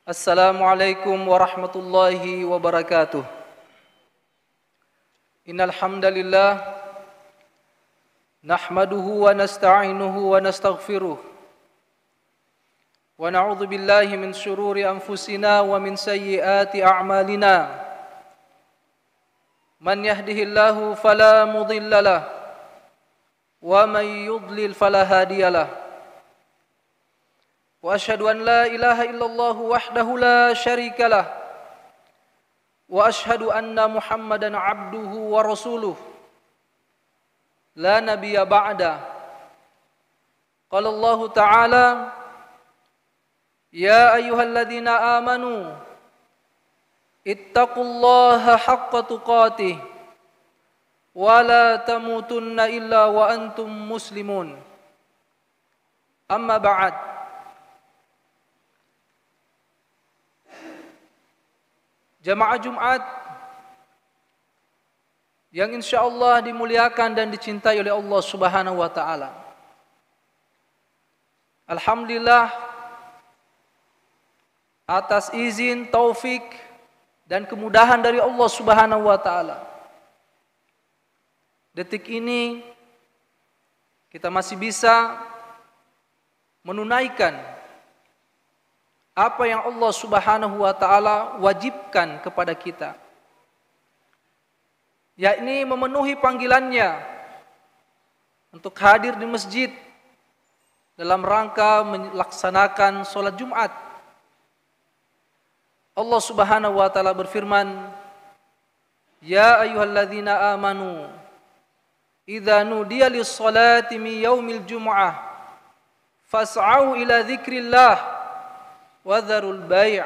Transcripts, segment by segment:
Assalamualaikum warahmatullahi wabarakatuh. Innal hamdalillah nahmaduhu wa nasta'inuhu wa nastaghfiruh wa na'udzu billahi min shururi anfusina wa min sayyiati a'malina. Man yahdihillahu fala mudilla lahu wa man yudlil fala hadiyalah. Wa asyhadu an la ilaha illallah wahdahu la syarika lah wa asyhadu anna Muhammadan abduhu wa rasuluh la nabiyya ba'da. Qala Allah Ta'ala ya ayyuhalladzina amanu ittaqullaha haqqa tuqatih wa la tamutunna illa wa antum muslimun. Amma ba'd. Jamaah Jumat yang insyaallah dimuliakan dan dicintai oleh Allah Subhanahu wa taala. Alhamdulillah atas izin, taufik dan kemudahan dari Allah Subhanahu wa taala. Detik ini kita masih bisa menunaikan apa yang Allah Subhanahu wa taala wajibkan kepada kita, yakni memenuhi panggilannya untuk hadir di masjid dalam rangka melaksanakan sholat Jumat. Allah Subhanahu wa taala berfirman, ya ayyuhalladzina amanu idza nudiya lis-salati min yaumil jumu'ah fas'au ila dzikrillah wadharul bai'.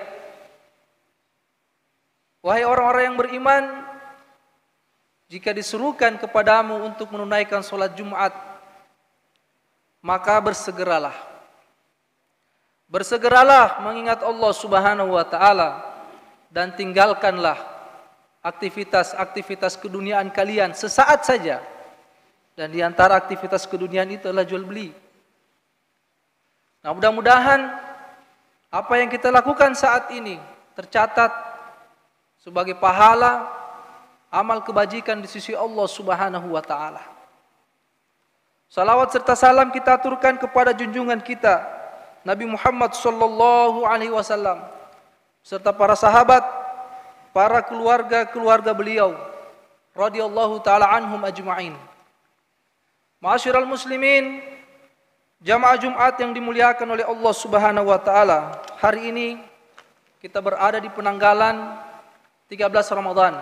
Wahai orang-orang yang beriman, jika disuruhkan kepadamu untuk menunaikan sholat Jumat, maka bersegeralah. Bersegeralah mengingat Allah Subhanahu wa taala dan tinggalkanlah aktivitas-aktivitas keduniaan kalian sesaat saja. Dan di antara aktivitas keduniaan itu adalah jual beli. Nah, mudah-mudahan apa yang kita lakukan saat ini tercatat sebagai pahala amal kebajikan di sisi Allah Subhanahu wa taala. Salawat serta salam kita aturkan kepada junjungan kita Nabi Muhammad sallallahu alaihi wasallam serta para sahabat, para keluarga beliau radhiyallahu taala anhum ajma'in. Ma'asyiral muslimin, jamaah Jumat yang dimuliakan oleh Allah Subhanahu wa taala, hari ini kita berada di penanggalan 13 Ramadan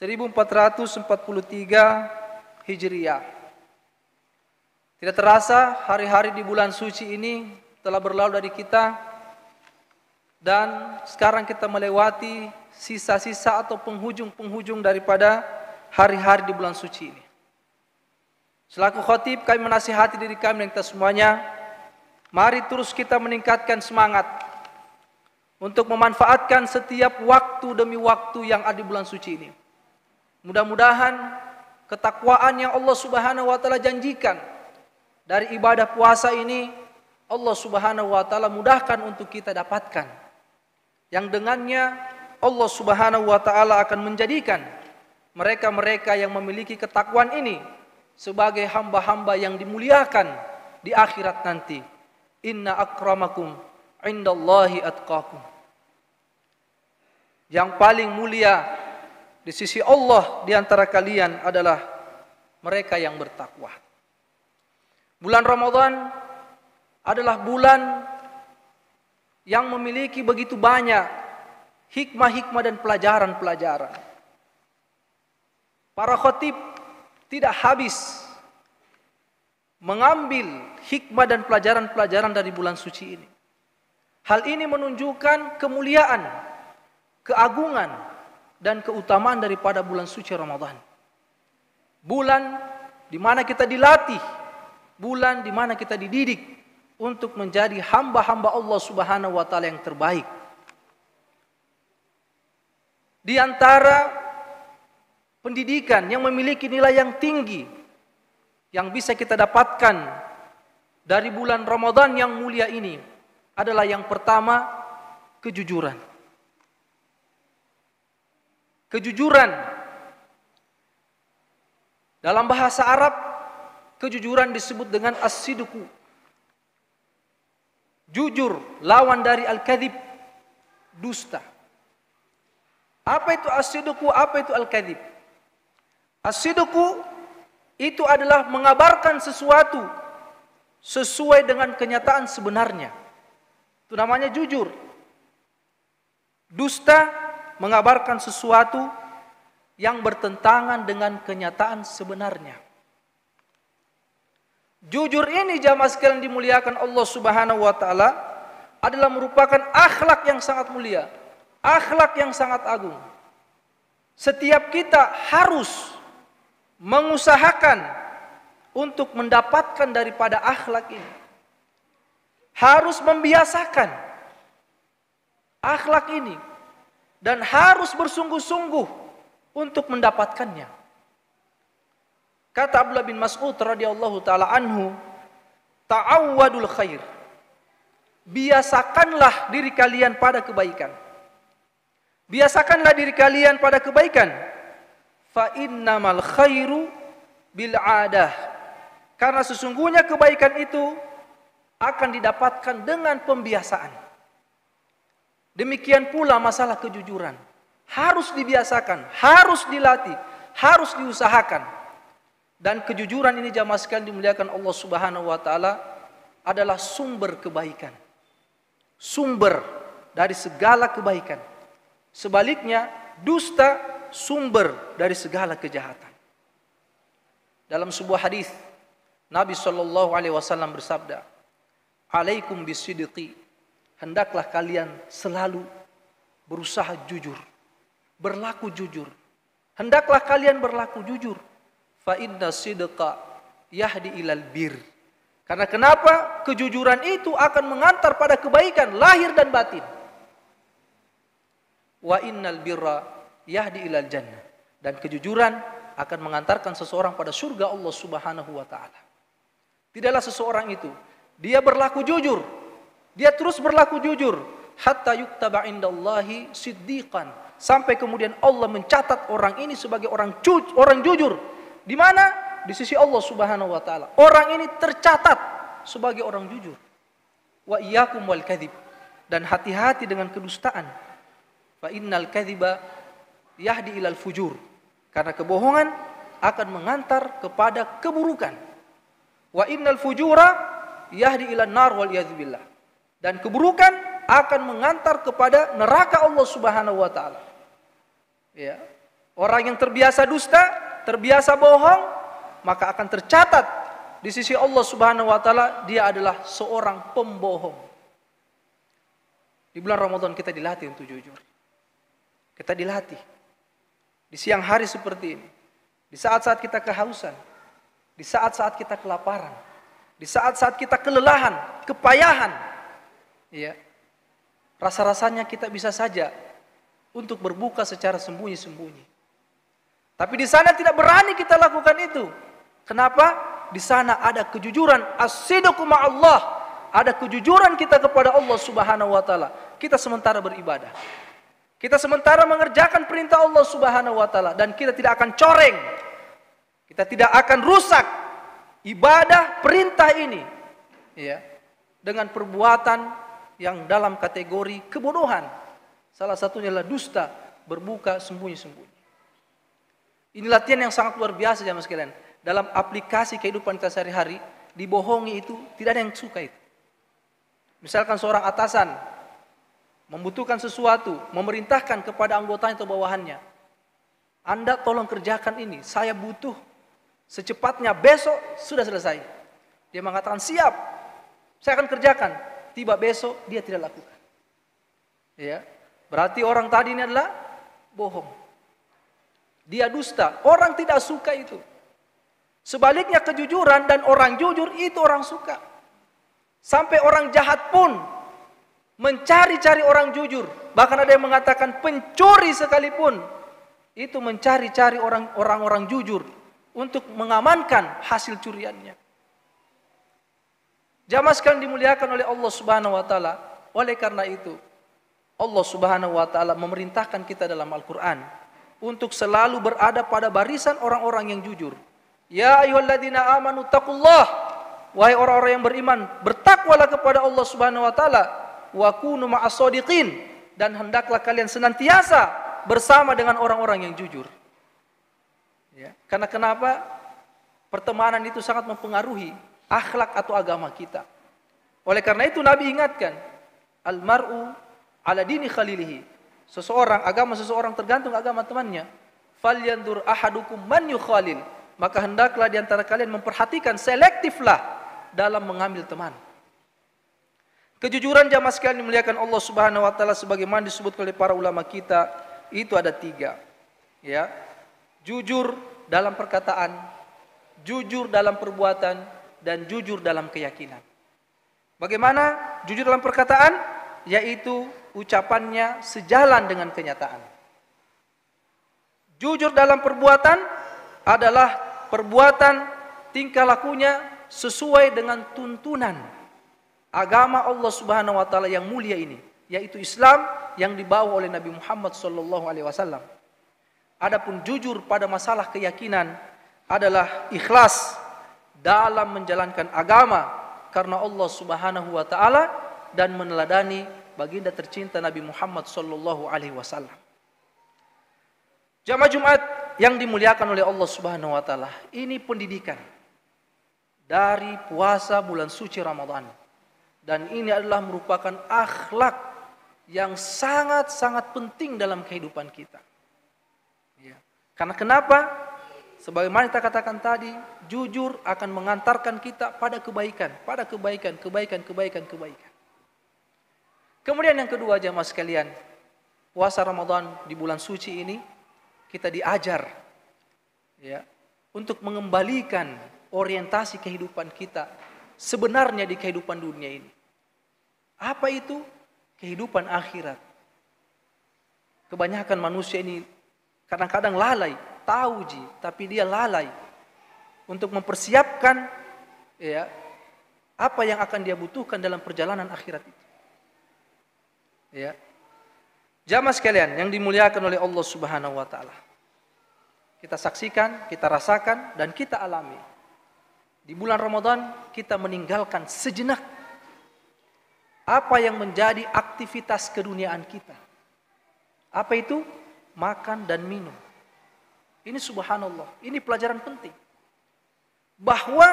1443 Hijriah. Tidak terasa hari-hari di bulan suci ini telah berlalu dari kita, dan sekarang kita melewati sisa-sisa atau penghujung-penghujung daripada hari-hari di bulan suci ini. Selaku khatib, kami menasihati diri kami dan kita semuanya, mari terus kita meningkatkan semangat untuk memanfaatkan setiap waktu demi waktu yang ada di bulan suci ini. Mudah-mudahan ketakwaan yang Allah Subhanahu wa taala janjikan dari ibadah puasa ini, Allah Subhanahu wa taala mudahkan untuk kita dapatkan. Yang dengannya Allah Subhanahu wa taala akan menjadikan mereka-mereka yang memiliki ketakwaan ini sebagai hamba-hamba yang dimuliakan di akhirat nanti. Inna akramakum indallahi atqakum. Yang paling mulia di sisi Allah di antara kalian adalah mereka yang bertakwa. Bulan Ramadan adalah bulan yang memiliki begitu banyak hikmah-hikmah dan pelajaran-pelajaran. Para khatib tidak habis mengambil hikmah dan pelajaran-pelajaran dari bulan suci ini. Hal ini menunjukkan kemuliaan, keagungan, dan keutamaan daripada bulan suci Ramadan. Bulan di mana kita dilatih, bulan di mana kita dididik untuk menjadi hamba-hamba Allah Subhanahu wa taala yang terbaik. Di antara pendidikan yang memiliki nilai yang tinggi yang bisa kita dapatkan dari bulan Ramadan yang mulia ini adalah yang pertama, kejujuran. Kejujuran. Dalam bahasa Arab, kejujuran disebut dengan as-sidqu. Jujur, lawan dari al-kadzib, dusta. Apa itu as-sidqu? Apa itu al-kadzib? As-sidqu itu adalah mengabarkan sesuatu sesuai dengan kenyataan sebenarnya. Itu namanya jujur. Dusta mengabarkan sesuatu yang bertentangan dengan kenyataan sebenarnya. Jujur ini jamaah sekalian dimuliakan Allah Subhanahu wa taala adalah merupakan akhlak yang sangat mulia, akhlak yang sangat agung. Setiap kita harus mengusahakan untuk mendapatkan daripada akhlak ini. Harus membiasakan akhlak ini dan harus bersungguh-sungguh untuk mendapatkannya. Kata Abdullah bin Mas'ud radhiyallahu taala anhu, ta'awwadul khair. Biasakanlah diri kalian pada kebaikan. Biasakanlah diri kalian pada kebaikan. Fa innamal khairu bil 'adah. Karena sesungguhnya kebaikan itu akan didapatkan dengan pembiasaan. Demikian pula masalah kejujuran. Harus dibiasakan, harus dilatih, harus diusahakan. Dan kejujuran ini jamaah sekalian dimuliakan Allah Subhanahu wa taala adalah sumber kebaikan. Sumber dari segala kebaikan. Sebaliknya, dusta sumber dari segala kejahatan. Dalam sebuah hadis Nabi sallallahu alaihi wasallam bersabda, "Alaikum bisidqi." Hendaklah kalian selalu berusaha jujur, berlaku jujur. Hendaklah kalian berlaku jujur. Fa inna sidqa yahdi ilal bir. Karena kenapa? Kejujuran itu akan mengantar pada kebaikan lahir dan batin. Wa innal birra yahdi ilal jannah. Dan kejujuran akan mengantarkan seseorang pada surga Allah Subhanahu wa taala. Tidaklah seseorang itu dia berlaku jujur, dia terus berlaku jujur hatta yuktaba indallahi siddiqan, sampai kemudian Allah mencatat orang ini sebagai orang jujur. Di mana? Di sisi Allah Subhanahu wa taala. Orang ini tercatat sebagai orang jujur. Wa iyyakum wal kadzib. Dan hati-hati dengan kedustaan. Fa innal kadziba yahdi ilal fujur. Karena kebohongan akan mengantar kepada keburukan. Wa innal fujura yahdi ilan nar wal yadzubillah. Dan keburukan akan mengantar kepada neraka Allah Subhanahu wa taala. Ya. Orang yang terbiasa dusta, terbiasa bohong, maka akan tercatat di sisi Allah Subhanahu wa taala dia adalah seorang pembohong. Di bulan Ramadan kita dilatih untuk jujur. Kita dilatih. Di siang hari seperti ini, di saat-saat kita kehausan, di saat-saat kita kelaparan, di saat-saat kita kelelahan, kepayahan, ya. Rasa-rasanya kita bisa saja untuk berbuka secara sembunyi-sembunyi. Tapi di sana tidak berani kita lakukan itu. Kenapa? Di sana ada kejujuran, as-sidqu ma'allah. Ada kejujuran kita kepada Allah Subhanahu wa taala. Kita sementara beribadah. Kita sementara mengerjakan perintah Allah Subhanahu wa taala dan kita tidak akan coreng. Kita tidak akan rusak ibadah perintah ini, ya, dengan perbuatan yang dalam kategori kebodohan. Salah satunya adalah dusta, berbuka sembunyi-sembunyi. Ini latihan yang sangat luar biasa jamaah sekalian. Dalam aplikasi kehidupan kita sehari-hari, dibohongi itu tidak ada yang suka itu. Misalkan seorang atasan membutuhkan sesuatu, memerintahkan kepada anggotanya atau bawahannya, Anda tolong kerjakan ini, saya butuh secepatnya, besok sudah selesai. Dia mengatakan siap, saya akan kerjakan. Tiba besok dia tidak lakukan. Ya, berarti orang tadi ini adalah bohong. Dia dusta, orang tidak suka itu. Sebaliknya kejujuran dan orang jujur itu orang suka. Sampai orang jahat pun mencari-cari orang jujur. Bahkan ada yang mengatakan pencuri sekalipun itu mencari-cari orang-orang jujur untuk mengamankan hasil curiannya. Jamaah sekalian dimuliakan oleh Allah Subhanahu wa taala. Oleh karena itu, Allah Subhanahu wa taala memerintahkan kita dalam Al-Qur'an untuk selalu berada pada barisan orang-orang yang jujur. Ya ayyuhalladzina amanu taqullah, wahai orang-orang yang beriman, bertakwalah kepada Allah Subhanahu wa taala, wa kunu ma'as shadiqin, dan hendaklah kalian senantiasa bersama dengan orang-orang yang jujur. Ya, karena kenapa? Pertemanan itu sangat mempengaruhi akhlak atau agama kita. Oleh karena itu Nabi ingatkan, al-mar'u ala dini khalilihi. Agama seseorang tergantung agama temannya. Falyandur ahadukum man yukhalil. Maka hendaklah di antara kalian memperhatikan, selektiflah dalam mengambil teman. Kejujuran jamaah sekalian dimuliakan Allah Subhanahu wa taala sebagaimana disebut oleh para ulama kita, itu ada 3. Ya. Jujur dalam perkataan, jujur dalam perbuatan, dan jujur dalam keyakinan. Bagaimana jujur dalam perkataan? Yaitu ucapannya sejalan dengan kenyataan. Jujur dalam perbuatan adalah perbuatan tingkah lakunya sesuai dengan tuntunan agama Allah Subhanahu wa taala yang mulia ini, yaitu Islam yang dibawa oleh Nabi Muhammad sallallahu alaihi wasallam. Adapun jujur pada masalah keyakinan adalah ikhlas dalam menjalankan agama karena Allah Subhanahu wa taala dan meneladani baginda tercinta Nabi Muhammad sallallahu alaihi wasallam. Jamaah Jumat yang dimuliakan oleh Allah Subhanahu wa taala, ini pendidikan dari puasa bulan suci Ramadan. Dan ini adalah merupakan akhlak yang sangat-sangat penting dalam kehidupan kita. Ya. Karena kenapa? Sebagaimana kita katakan tadi, jujur akan mengantarkan kita pada kebaikan, kebaikan. Kemudian yang kedua jamaah sekalian, puasa Ramadan di bulan suci ini kita diajar ya untuk mengembalikan orientasi kehidupan kita sebenarnya di kehidupan dunia ini. Apa itu? Kehidupan akhirat. Kebanyakan manusia ini kadang-kadang lalai, tahu tapi dia lalai untuk mempersiapkan ya apa yang akan dia butuhkan dalam perjalanan akhirat itu. Ya. Jamaah sekalian yang dimuliakan oleh Allah Subhanahu wa taala. Kita saksikan, kita rasakan dan kita alami. Di bulan Ramadan kita meninggalkan sejenak apa yang menjadi aktivitas keduniaan kita. Apa itu? Makan dan minum. Ini subhanallah, ini pelajaran penting. Bahwa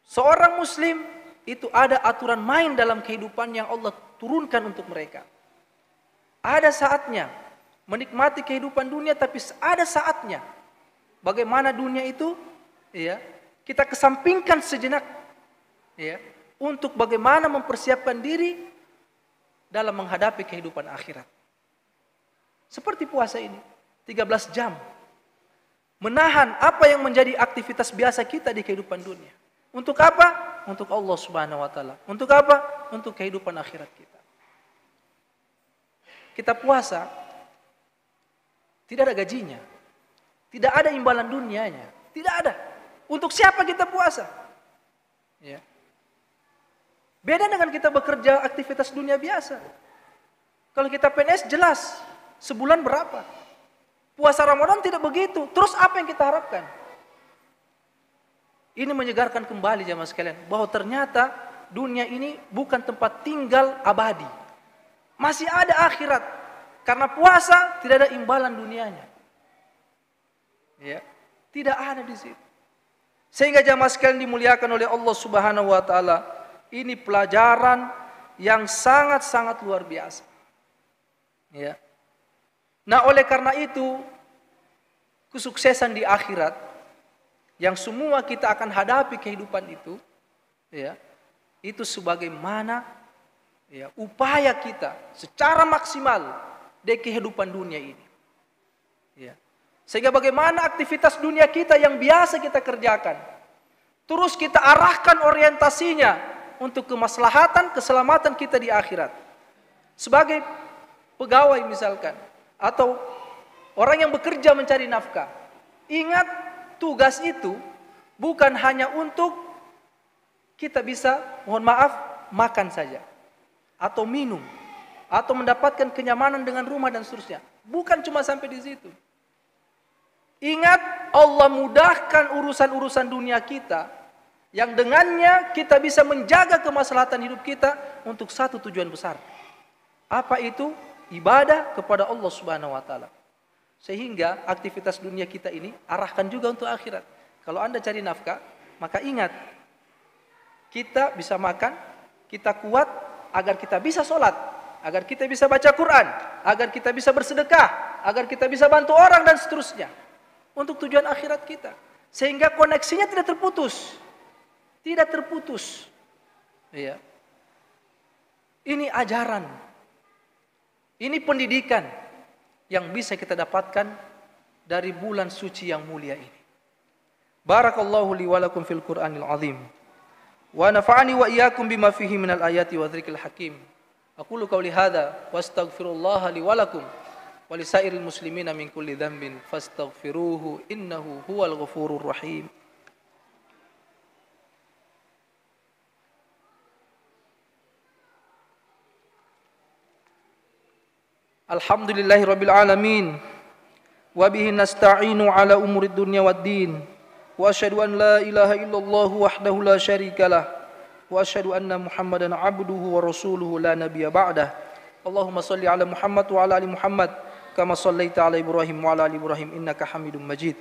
seorang muslim itu ada aturan main dalam kehidupan yang Allah turunkan untuk mereka. Ada saatnya menikmati kehidupan dunia, tapi ada saatnya bagaimana dunia itu ya, kita kesampingkan sejenak ya, untuk bagaimana mempersiapkan diri dalam menghadapi kehidupan akhirat. Seperti puasa ini, 13 jam. Menahan apa yang menjadi aktivitas biasa kita di kehidupan dunia. Untuk apa? Untuk Allah Subhanahu wa taala. Untuk apa? Untuk kehidupan akhirat kita. Kita puasa tidak ada gajinya. Tidak ada imbalan dunianya. Tidak ada. Untuk siapa kita puasa? Ya. Beda dengan kita bekerja aktivitas dunia biasa. Kalau kita PNS jelas sebulan berapa. Puasa Ramadan tidak begitu. Terus apa yang kita harapkan? Ini menyegarkan kembali jamaah sekalian bahwa ternyata dunia ini bukan tempat tinggal abadi. Masih ada akhirat. Karena puasa tidak ada imbalan dunianya. Ya, tidak ada di situ. Sehingga jamaah sekalian dimuliakan oleh Allah Subhanahu wa taala, ini pelajaran yang sangat-sangat luar biasa. Ya. Nah, oleh karena itu kesuksesan di akhirat yang semua kita akan hadapi kehidupan itu, ya, itu sebagaimana ya, upaya kita secara maksimal di kehidupan dunia ini. Ya. Sehingga bagaimana aktivitas dunia kita yang biasa kita kerjakan, terus kita arahkan orientasinya untuk kemaslahatan, keselamatan kita di akhirat. Sebagai pegawai misalkan, atau orang yang bekerja mencari nafkah, ingat tugas itu bukan hanya untuk kita bisa, mohon maaf, makan saja atau minum. atau mendapatkan kenyamanan dengan rumah dan seterusnya. Bukan cuma sampai di situ. Ingat, Allah mudahkan urusan-urusan dunia kita yang dengannya kita bisa menjaga kemaslahatan hidup kita untuk satu tujuan besar. Apa itu? Ibadah kepada Allah Subhanahu wa taala. Sehingga aktivitas dunia kita ini arahkan juga untuk akhirat. Kalau Anda cari nafkah, maka ingat, kita bisa makan, kita kuat agar kita bisa sholat, agar kita bisa baca Quran, agar kita bisa bersedekah, agar kita bisa bantu orang dan seterusnya. Untuk tujuan akhirat kita. Sehingga koneksinya tidak terputus. Tidak terputus. Iya. Ini ajaran. Ini pendidikan yang bisa kita dapatkan dari bulan suci yang mulia ini. Barakallahu li wa lakum fil Qur'anil azim. Wa nafa'ani wa iyyakum bima fihi minal ayati wa dzikril hakim. Aqulu qawli hadza wastaghfirullaha li wa lakum wa lisairil muslimina min kulli dhanbin fastaghfiruhu innahu huwal ghafurur rahim. Alhamdulillahi rabbil alamin wa bihi nasta'inu ala umurid dunya waddin wa asyhadu an la ilaha illallah wahdahu la syarikalah wa asyhadu anna muhammadan abduhu wa rasuluhu la nabiyya ba'dah. Allahumma salli ala Muhammad wa ala ali Muhammad kama sallaita ala Ibrahim wa ala ali Ibrahim innaka Hamidum Majid.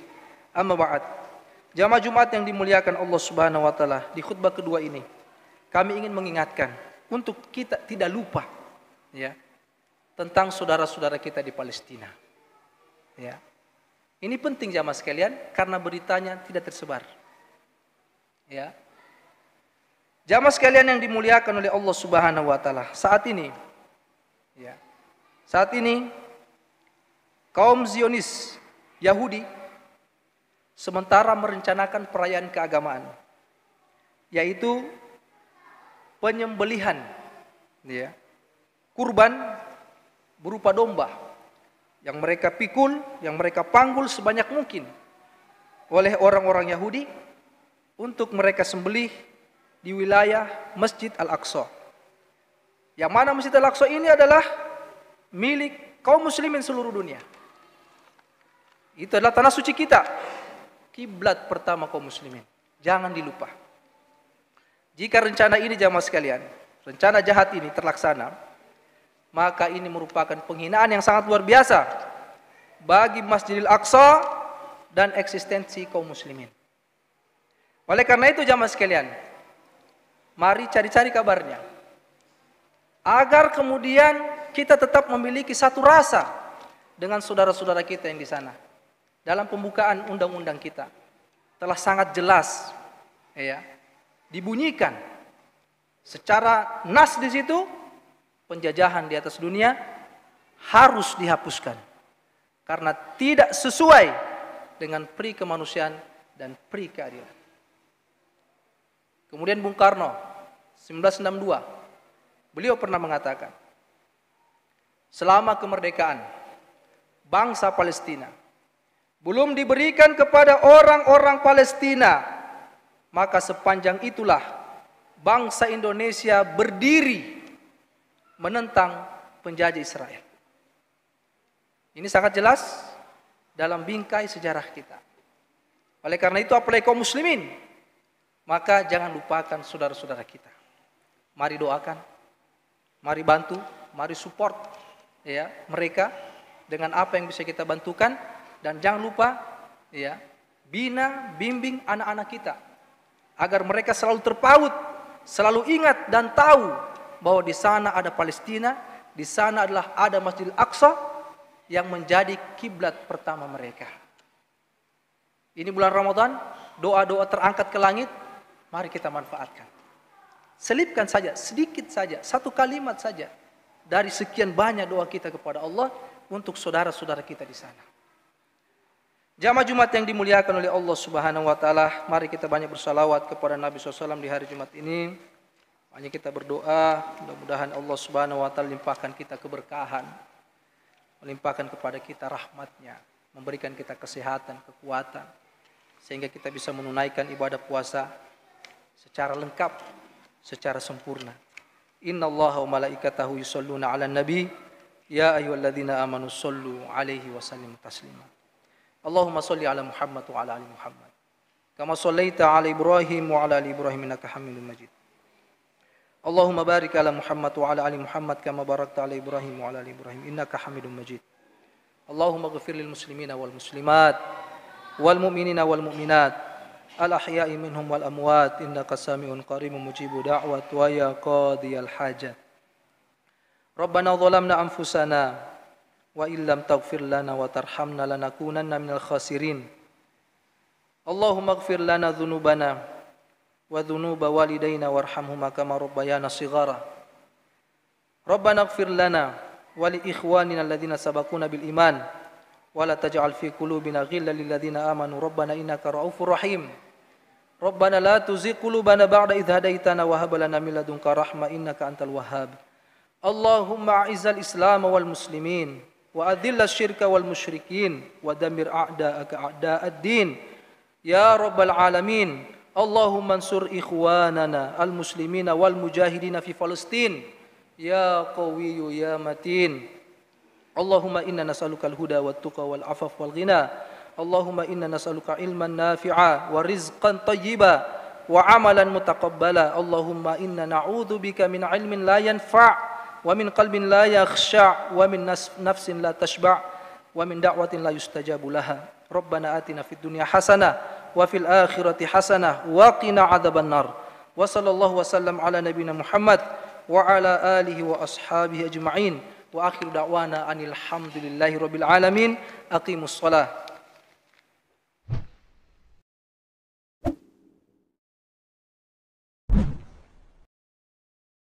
Amma ba'd. Jamaah Jumat yang dimuliakan Allah Subhanahu wa taala, di khutbah kedua ini kami ingin mengingatkan untuk kita tidak lupa ya tentang saudara-saudara kita di Palestina. Ya. Ini penting jamaah sekalian karena beritanya tidak tersebar. Ya. Jamaah sekalian yang dimuliakan oleh Allah Subhanahu wa taala, saat ini ya. Saat ini kaum Zionis Yahudi sementara merencanakan perayaan keagamaan, yaitu penyembelihan ya, kurban berupa domba yang mereka pikul, yang mereka panggul sebanyak mungkin oleh orang-orang Yahudi untuk mereka sembelih di wilayah Masjid Al-Aqsa. Yang mana Masjid Al-Aqsa ini adalah milik kaum muslimin seluruh dunia. Itu adalah tanah suci kita, kiblat pertama kaum muslimin. Jangan dilupa. Jika rencana ini jamaah sekalian, rencana jahat ini terlaksana, maka ini merupakan penghinaan yang sangat luar biasa bagi Masjidil Aqsa dan eksistensi kaum muslimin. Oleh karena itu jamaah sekalian, mari cari-cari kabarnya, agar kemudian kita tetap memiliki satu rasa dengan saudara-saudara kita yang di sana. Dalam pembukaan undang-undang kita telah sangat jelas ya, dibunyikan secara nas di situ, penjajahan di atas dunia harus dihapuskan karena tidak sesuai dengan pri kemanusiaan dan pri keadilan. Kemudian Bung Karno 1962 beliau pernah mengatakan, selama kemerdekaan bangsa Palestina belum diberikan kepada orang-orang Palestina, maka sepanjang itulah bangsa Indonesia berdiri menentang penjajah Israel. Ini sangat jelas dalam bingkai sejarah kita. Oleh karena itu, apalagi kaum muslimin, maka jangan lupakan saudara-saudara kita. Mari doakan, mari bantu, mari support ya mereka dengan apa yang bisa kita bantukan, dan jangan lupa ya bina, bimbing anak-anak kita agar mereka selalu terpaut, selalu ingat dan tahu bahwa di sana ada Palestina, di sana adalah ada Masjidil Aqsa yang menjadi kiblat pertama mereka. Ini bulan Ramadan, doa-doa terangkat ke langit, mari kita manfaatkan. Selipkan saja, sedikit saja, satu kalimat saja dari sekian banyak doa kita kepada Allah untuk saudara-saudara kita di sana. Jamaah Jumat yang dimuliakan oleh Allah Subhanahu wa taala, mari kita banyak bersalawat kepada Nabi SAW di hari Jumat ini. Hanya kita berdoa, mudah-mudahan Allah Subhanahu wa taala limpahkan kita keberkahan, melimpahkan kepada kita rahmat-Nya, memberikan kita kesehatan, kekuatan, sehingga kita bisa menunaikan ibadah puasa secara lengkap, secara sempurna. Innallaha wa malaikatahu yusholluna 'alan nabi ya ayyuhalladzina amanu shollu 'alaihi wa sallimu taslima. Allahumma sholli 'ala Muhammad wa 'ala ali Muhammad kama shallaita 'ala Ibrahim wa 'ala ali Ibrahim innaka Hamidum Majid. Allahumma barik 'ala Muhammad wa 'ala ali Muhammad kama barakta 'ala Ibrahim wa 'ala ali Ibrahim innaka Hamidum Majid. Allahumma ighfir lil muslimina wal muslimat wal mu'minina wal mu'minat al-ahya'i minhum wal amwat innaka sami'un qaribun mujibu da'wat wa ya qadiyal hajat. Rabbana zalamna anfusana wa illam taghfir lana wa tarhamna lanakunanna minal khasirin. Allahumma ighfir lana dhunubana wa dhunuba walidayna warhamhuma kama rabbayana shighara. Rabbana ighfir lana wa li ikhwanina alladhina sabaquna bil iman wa la taj'al fi qulubina ghillan lil ladzina amanu rabbana innaka ra'ufur rahim. Rabbana la tuzigh qulubana ba'da idh hadaitana wa hab lana min ladunka rahmah innaka antal wahhab. Allahumma a'izzal islam wal muslimin wa adhillal syirka wal musyrikin wa dammir a'da'aka a'da'ad din ya rabbal alamin. Allahumma ansur ikhwanana al muslimina wal mujahidina fi Palestin ya qawiyyu ya matin. Allahumma inna nas'aluka al huda wat tuqa wal afaf wal ghina. Allahumma inna nas'aluka ilman nafi'a wa rizqan tayyiba wa amalan mutaqabbala. Allahumma inna na'udzubika min ilmin la yanfa' wa min qalbin la yakhsha' wa min nafsin la tashba' wa min da'watin la yustajabu laha. Rabbana atina fid dunya hasanah wa fil akhirati hasanah wa qina adzabannar. Wa sallallahu wa sallam ala nabiyyina Muhammad wa ala alihi wa ashabihi ajma'in. Wa akhiru da'wana anil hamdulillahi rabbil alamin. Aqimus shalah.